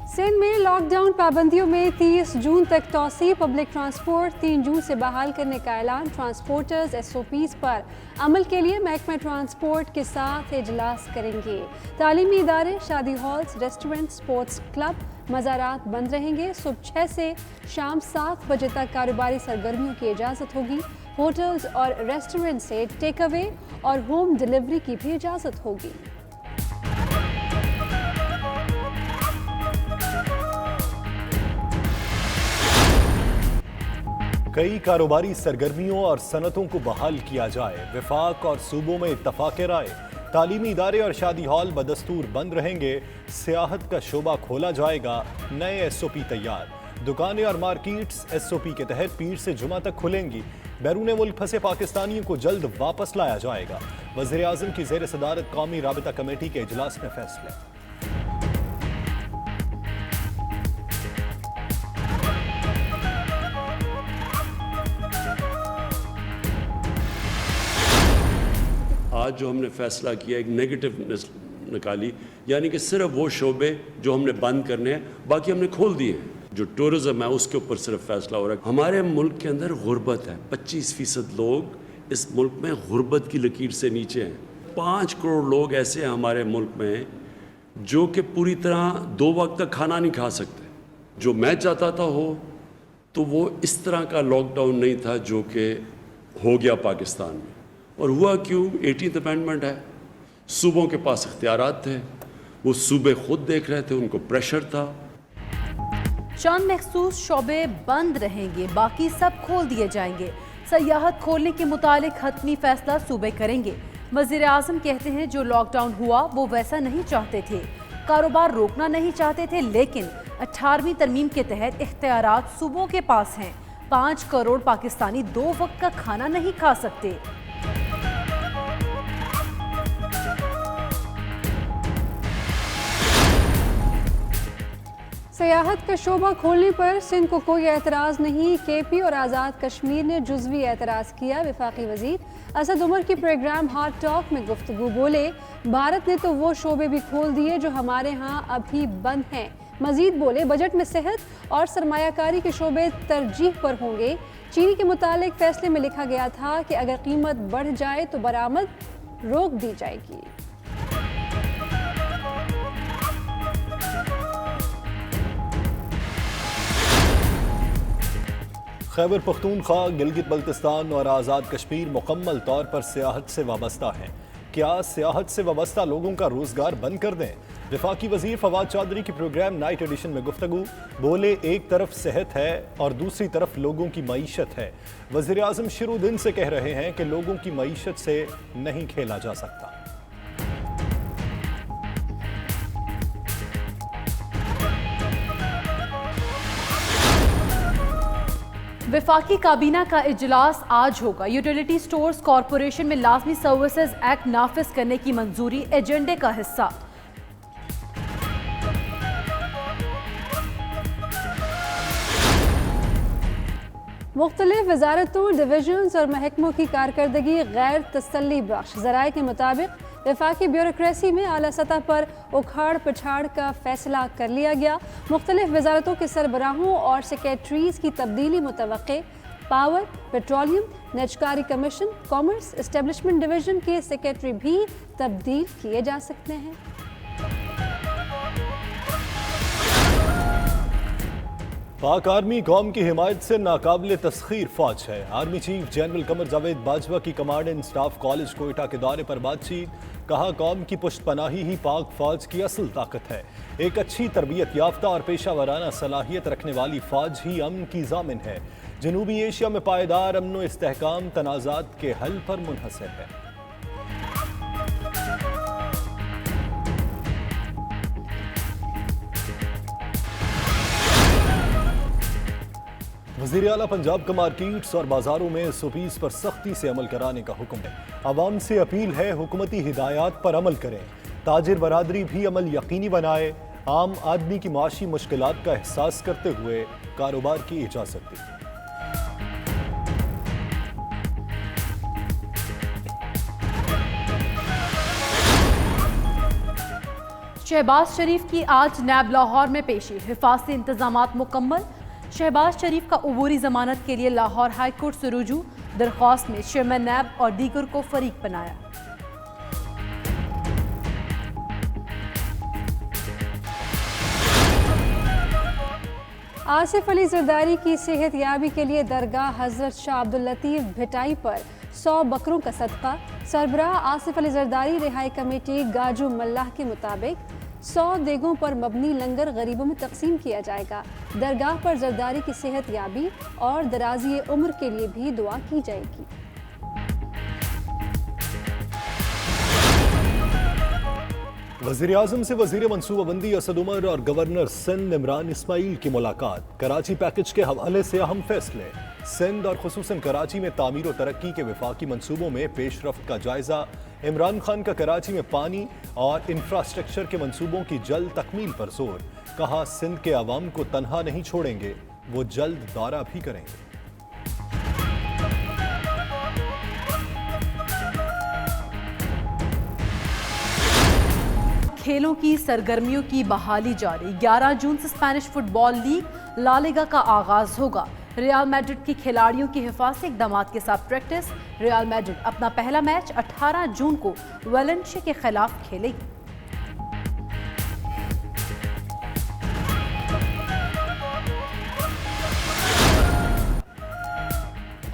सिंध में लॉकडाउन पाबंदियों में 30 जून तक तौसी। पब्लिक ट्रांसपोर्ट 3 जून से बहाल करने का ऐलान। ट्रांसपोर्टर्स SOPs पर अमल के लिए महकमा ट्रांसपोर्ट के साथ इजलास करेंगे। तालीमी इदारे, शादी हॉल्स, रेस्टोरेंट, स्पोर्ट्स क्लब, मज़ारात बंद रहेंगे। सुबह 6 से शाम 7 बजे तक कारोबारी सरगर्मियों की इजाज़त होगी। होटल्स और रेस्टोरेंट से टेक अवे और होम डिलीवरी की भी इजाज़त होगी। कई कारोबारी सरगर्मियों और सनतों को बहाल किया जाए। वफाक और सूबों में इत्तफाक राय। तालीमी इदारे और शादी हॉल बदस्तूर बंद रहेंगे। सियाहत का शोबा खोला जाएगा। नए SOP तैयार। दुकानें और मार्केट्स SOP के तहत पीर से जुमा तक खुलेंगी। बैरून मुल्क फंसे पाकिस्तानियों को जल्द वापस लाया जाएगा। वज़ीर आज़म की ज़ेर सदारत कौमी राबिता कमेटी के इजलास में फैसले। आज जो हमने फैसला किया, एक नेगेटिव निकाली, यानी कि सिर्फ वो शोबे जो हमने बंद करने हैं, बाकी हमने खोल दिए हैं। जो टूरिज्म है उसके ऊपर सिर्फ फैसला हो रहा है। हमारे मुल्क के अंदर गुर्बत है। 25% लोग इस मुल्क में गुर्बत की लकीर से नीचे हैं। 5 करोड़ लोग ऐसे हैं हमारे मुल्क में जो कि पूरी तरह 2 वक्त का खाना नहीं खा सकते। जो मैं चाहता था हो तो वो इस तरह का लॉकडाउन नहीं था जो कि हो गया पाकिस्तान में। और हुआ क्यों? 18th अमेंडमेंट है। सूबों के पास इख्तियारात थे, वो सूबे खुद देख रहे थे, उनको प्रेशर था। चंद मखसूस शोबे बंद रहेंगे, बाकी सब खोल दिए जाएंगे। सयाहत खोलने के मुतालिक हतमी फैसला सूबे करेंगे। वज़ीर आज़म कहते हैं जो लॉकडाउन हुआ वो वैसा नहीं चाहते थे, कारोबार रोकना नहीं चाहते थे, लेकिन 18वीं तरमीम के तहत इख्तियारात सूबों के पास हैं। 5 करोड़ पाकिस्तानी 2 वक्त का खाना नहीं खा सकते। सियाहत का शोबा खोलने पर सिंध को कोई एतराज़ नहीं। KP और आज़ाद कश्मीर ने जुज़वी एतराज़ किया। वफाकी वज़ीर असद उमर की प्रोग्राम हार्ट टॉक में गुफ्तगू बोले, भारत ने तो वो शोबे भी खोल दिए जो हमारे यहाँ अभी बंद हैं। मजीद बोले, बजट में सेहत और सरमायाकारी के शोबे तरजीह पर होंगे। चीनी के मुतालिक फैसले में लिखा गया था कि अगर कीमत बढ़ जाए तो बरामद रोक दी जाएगी। खैबर पख्तूनख्वा, गिलगित बल्तिस्तान और आज़ाद कश्मीर मुकम्मल तौर पर सियाहत से वाबस्ता हैं। क्या सियाहत से वाबस्ता लोगों का रोज़गार बंद कर दें? वफाकी वज़ीर फवाद चौधरी की प्रोग्राम नाइट एडिशन में गुफ्तगू। बोले, एक तरफ सेहत है और दूसरी तरफ लोगों की मईशत है। वज़ीर आज़म शुरू दिन से कह रहे हैं कि लोगों की मईशत से नहीं खेला जा सकता। वफाकी काबीना का इजलास आज होगा। यूटिलिटी स्टोर्स कॉरपोरेशन में लाजमी सर्विसेज एक्ट नाफिज करने की मंजूरी एजेंडे का हिस्सा। मुख्तलिफ वजारतों, डिवीजन्स और महकमों की कारकर्दगी गैर तसल्ली बख्श। ज़राए के मुताबिक वफाकी ब्यूरोक्रेसी में आला सतह पर उखाड़ पछाड़ का फैसला कर लिया गया। मुख्तलिफ वजारतों के सरबराहों और सेक्रेटरीज की तब्दीली मुतवक्के। पावर, पेट्रोलियम, नेचकारी कमीशन, कॉमर्स, एस्टेब्लिशमेंट डिवीजन के सेक्रेटरी भी तब्दील किए जा सकते हैं। पाक आर्मी कौम की हिमायत से नाकाबिले तस्खीर फौज है। Army chief general Qamar Javed Bajwa की command and staff college Quetta के दौरे पर बातचीत। कहा, कौम की पुष्टपनाही ही पाक फौज की असल ताकत है। एक अच्छी तरबियत याफ्ता और पेशा वराना सलाहियत रखने वाली फौज ही अमन की जामिन है। जनूबी एशिया में पायदार अमन व इस्तेहकाम तनाज़ात के हल पर मुनहसर है। वज़ीर आला पंजाब का मार्केट्स और बाजारों में SOPs पर सख्ती से अमल कराने का हुक्म है। आवाम से अपील है, हुकूमती हिदायत पर अमल करें। ताजिर बरादरी भी अमल यकीनी बनाए। आम आदमी की माशी मुश्किलात का एहसास करते हुए कारोबार की इजाज़त दी। शहबाज शरीफ की आज नैब लाहौर में पेशी, हिफाजती इंतजामात मुकम्मल। शहबाज शरीफ का अबूरी जमानत के लिए लाहौर हाई कोर्ट से रुजू, दरख्वास्त में चेयरमैन नैब और दीगर को फरीक बनाया। आसिफ अली जरदारी की सेहत याबी के लिए दरगाह हजरत शाह अब्दुल लतीफ भिटाई पर 100 बकरों का सदका। सरबराह आसिफ अली जरदारी रिहाई कमेटी गाजू मल्लाह के मुताबिक 100 देगों पर मबनी लंगर गरीबों में तकसीम किया जाएगा। दरगाह पर जरदारी की सेहत याबी और दराजी उम्र के लिए भी दुआ की जाएगी। वज़ीर-ए-आज़म से वज़ीर मनसूबाबंदी असद उमर और गवर्नर सिंध इमरान इस्माइल की मुलाकात। कराची पैकेज के हवाले से अहम फैसले। सिंध और खुसूसन कराची में तामीर और तरक्की के वफाकी मंसूबों में पेशरफ्त का जायजा। इमरान खान का कराची में पानी और इंफ्रास्ट्रक्चर के मंसूबों की जल्द तकमील पर जोर। कहा, सिंध के अवाम को तनहा नहीं छोड़ेंगे, वो जल्द दौरा भी करेंगे। खेलों की सरगर्मियों की बहाली जारी। 11 जून से Spanish football league La Liga का आगाज होगा। रियल मैड्रिड की खिलाड़ियों की हिफाजती इक़दामात के साथ प्रैक्टिस। रियल मैड्रिड अपना पहला मैच 18 जून को वेलेंशिया के खिलाफ खेलेगी।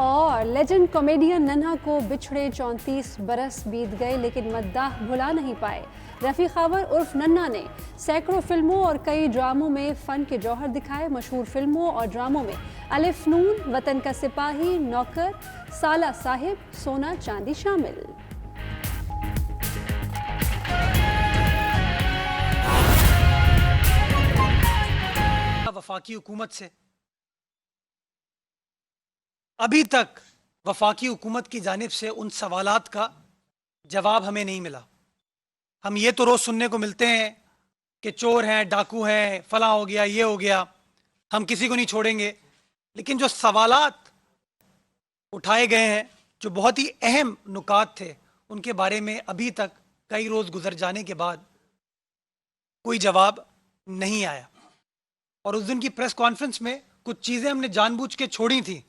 और लेजेंड कॉमेडियन नन्हा को बिछड़े 34 बरस बीत गए, लेकिन मद्दाह भुला नहीं पाए। रफ़ी खावर उर्फ नन्हा ने सैकड़ों फिल्मों और कई ड्रामों में फ़न के जौहर दिखाए। मशहूर फिल्मों और ड्रामों में अलिफ नून, वतन का सिपाही, नौकर, साला साहिब, सोना चांदी शामिल। वफाकी हुकूमत से अभी तक वफाकी हुकूमत की जानिब से उन सवालात का जवाब हमें नहीं मिला। हम ये तो रोज़ सुनने को मिलते हैं कि चोर हैं, डाकू हैं, फला हो गया, ये हो गया, हम किसी को नहीं छोड़ेंगे। लेकिन जो सवालात उठाए गए हैं, जो बहुत ही अहम नुकात थे, उनके बारे में अभी तक कई रोज़ गुजर जाने के बाद कोई जवाब नहीं आया। और उस दिन की प्रेस कॉन्फ्रेंस में कुछ चीज़ें हमने जानबूझ के छोड़ी थी,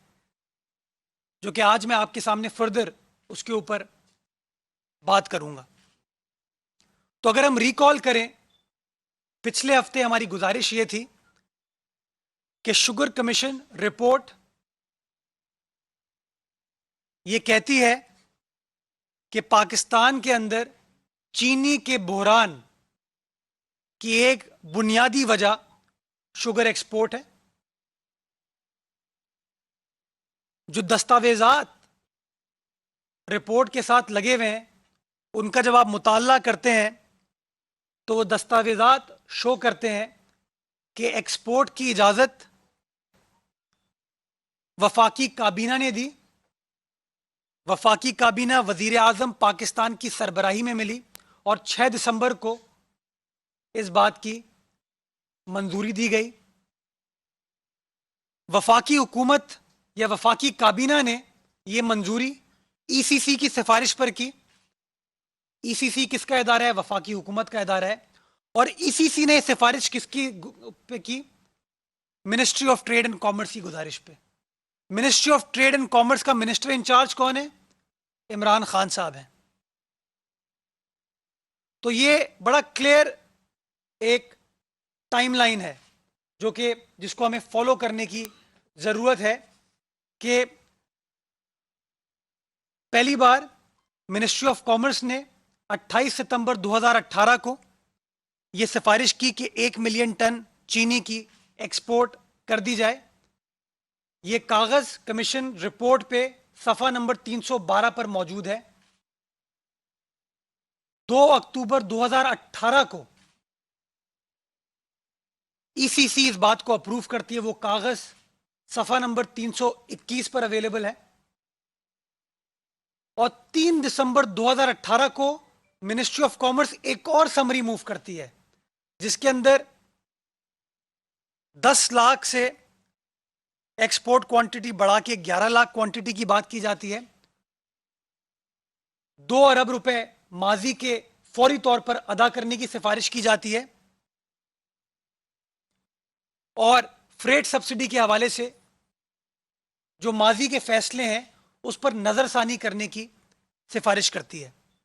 जो कि आज मैं आपके सामने फर्दर उसके ऊपर बात करूंगा। तो अगर हम रिकॉल करें, पिछले हफ्ते हमारी गुजारिश ये थी कि शुगर कमीशन रिपोर्ट ये कहती है कि पाकिस्तान के अंदर चीनी के बहरान की एक बुनियादी वजह शुगर एक्सपोर्ट है। जो दस्तावेजात रिपोर्ट के साथ लगे हुए हैं, उनका जब आप मुताला करते हैं तो वो दस्तावेजात शो करते हैं कि एक्सपोर्ट की इजाज़त वफाकी काबीना ने दी। वफाकी काबीना वज़ीर आज़म पाकिस्तान की सरबराही में मिली और 6 दिसंबर को इस बात की मंजूरी दी गई। वफाकी हुकूमत या वफाकी काबीना ने यह मंजूरी ईसीसी की सिफारिश पर की। ईसीसी किसका इदारा है? वफाकी हुकूमत का इदारा है। और ईसीसी ने सिफारिश किसकी पे की? Ministry of trade and commerce की गुजारिश पे। Ministry of trade and commerce का मिनिस्टर इंचार्ज कौन है? इमरान खान साहब हैं। तो ये बड़ा क्लियर एक टाइमलाइन है जो कि जिसको हमें फॉलो करने की जरूरत है कि पहली बार मिनिस्ट्री ऑफ कॉमर्स ने 28 सितंबर 2018 को यह सिफारिश की कि 1 मिलियन टन चीनी की एक्सपोर्ट कर दी जाए। यह कागज कमीशन रिपोर्ट पे सफ़ा नंबर 312 पर मौजूद है। 2 अक्टूबर 2018 को ईसीसी इस बात को अप्रूव करती है। वो कागज सफ़ा नंबर 321 पर अवेलेबल है। और 3 दिसंबर 2018 को मिनिस्ट्री ऑफ कॉमर्स एक और समरी मूव करती है, जिसके अंदर 10 लाख से एक्सपोर्ट क्वांटिटी बढ़ा के 11 लाख क्वांटिटी की बात की जाती है। 2 अरब रुपए माजी के फौरी तौर पर अदा करने की सिफारिश की जाती है और फ्रेट सब्सिडी के हवाले से जो माजी के फैसले हैं उस पर नजरसानी करने की सिफारिश करती है।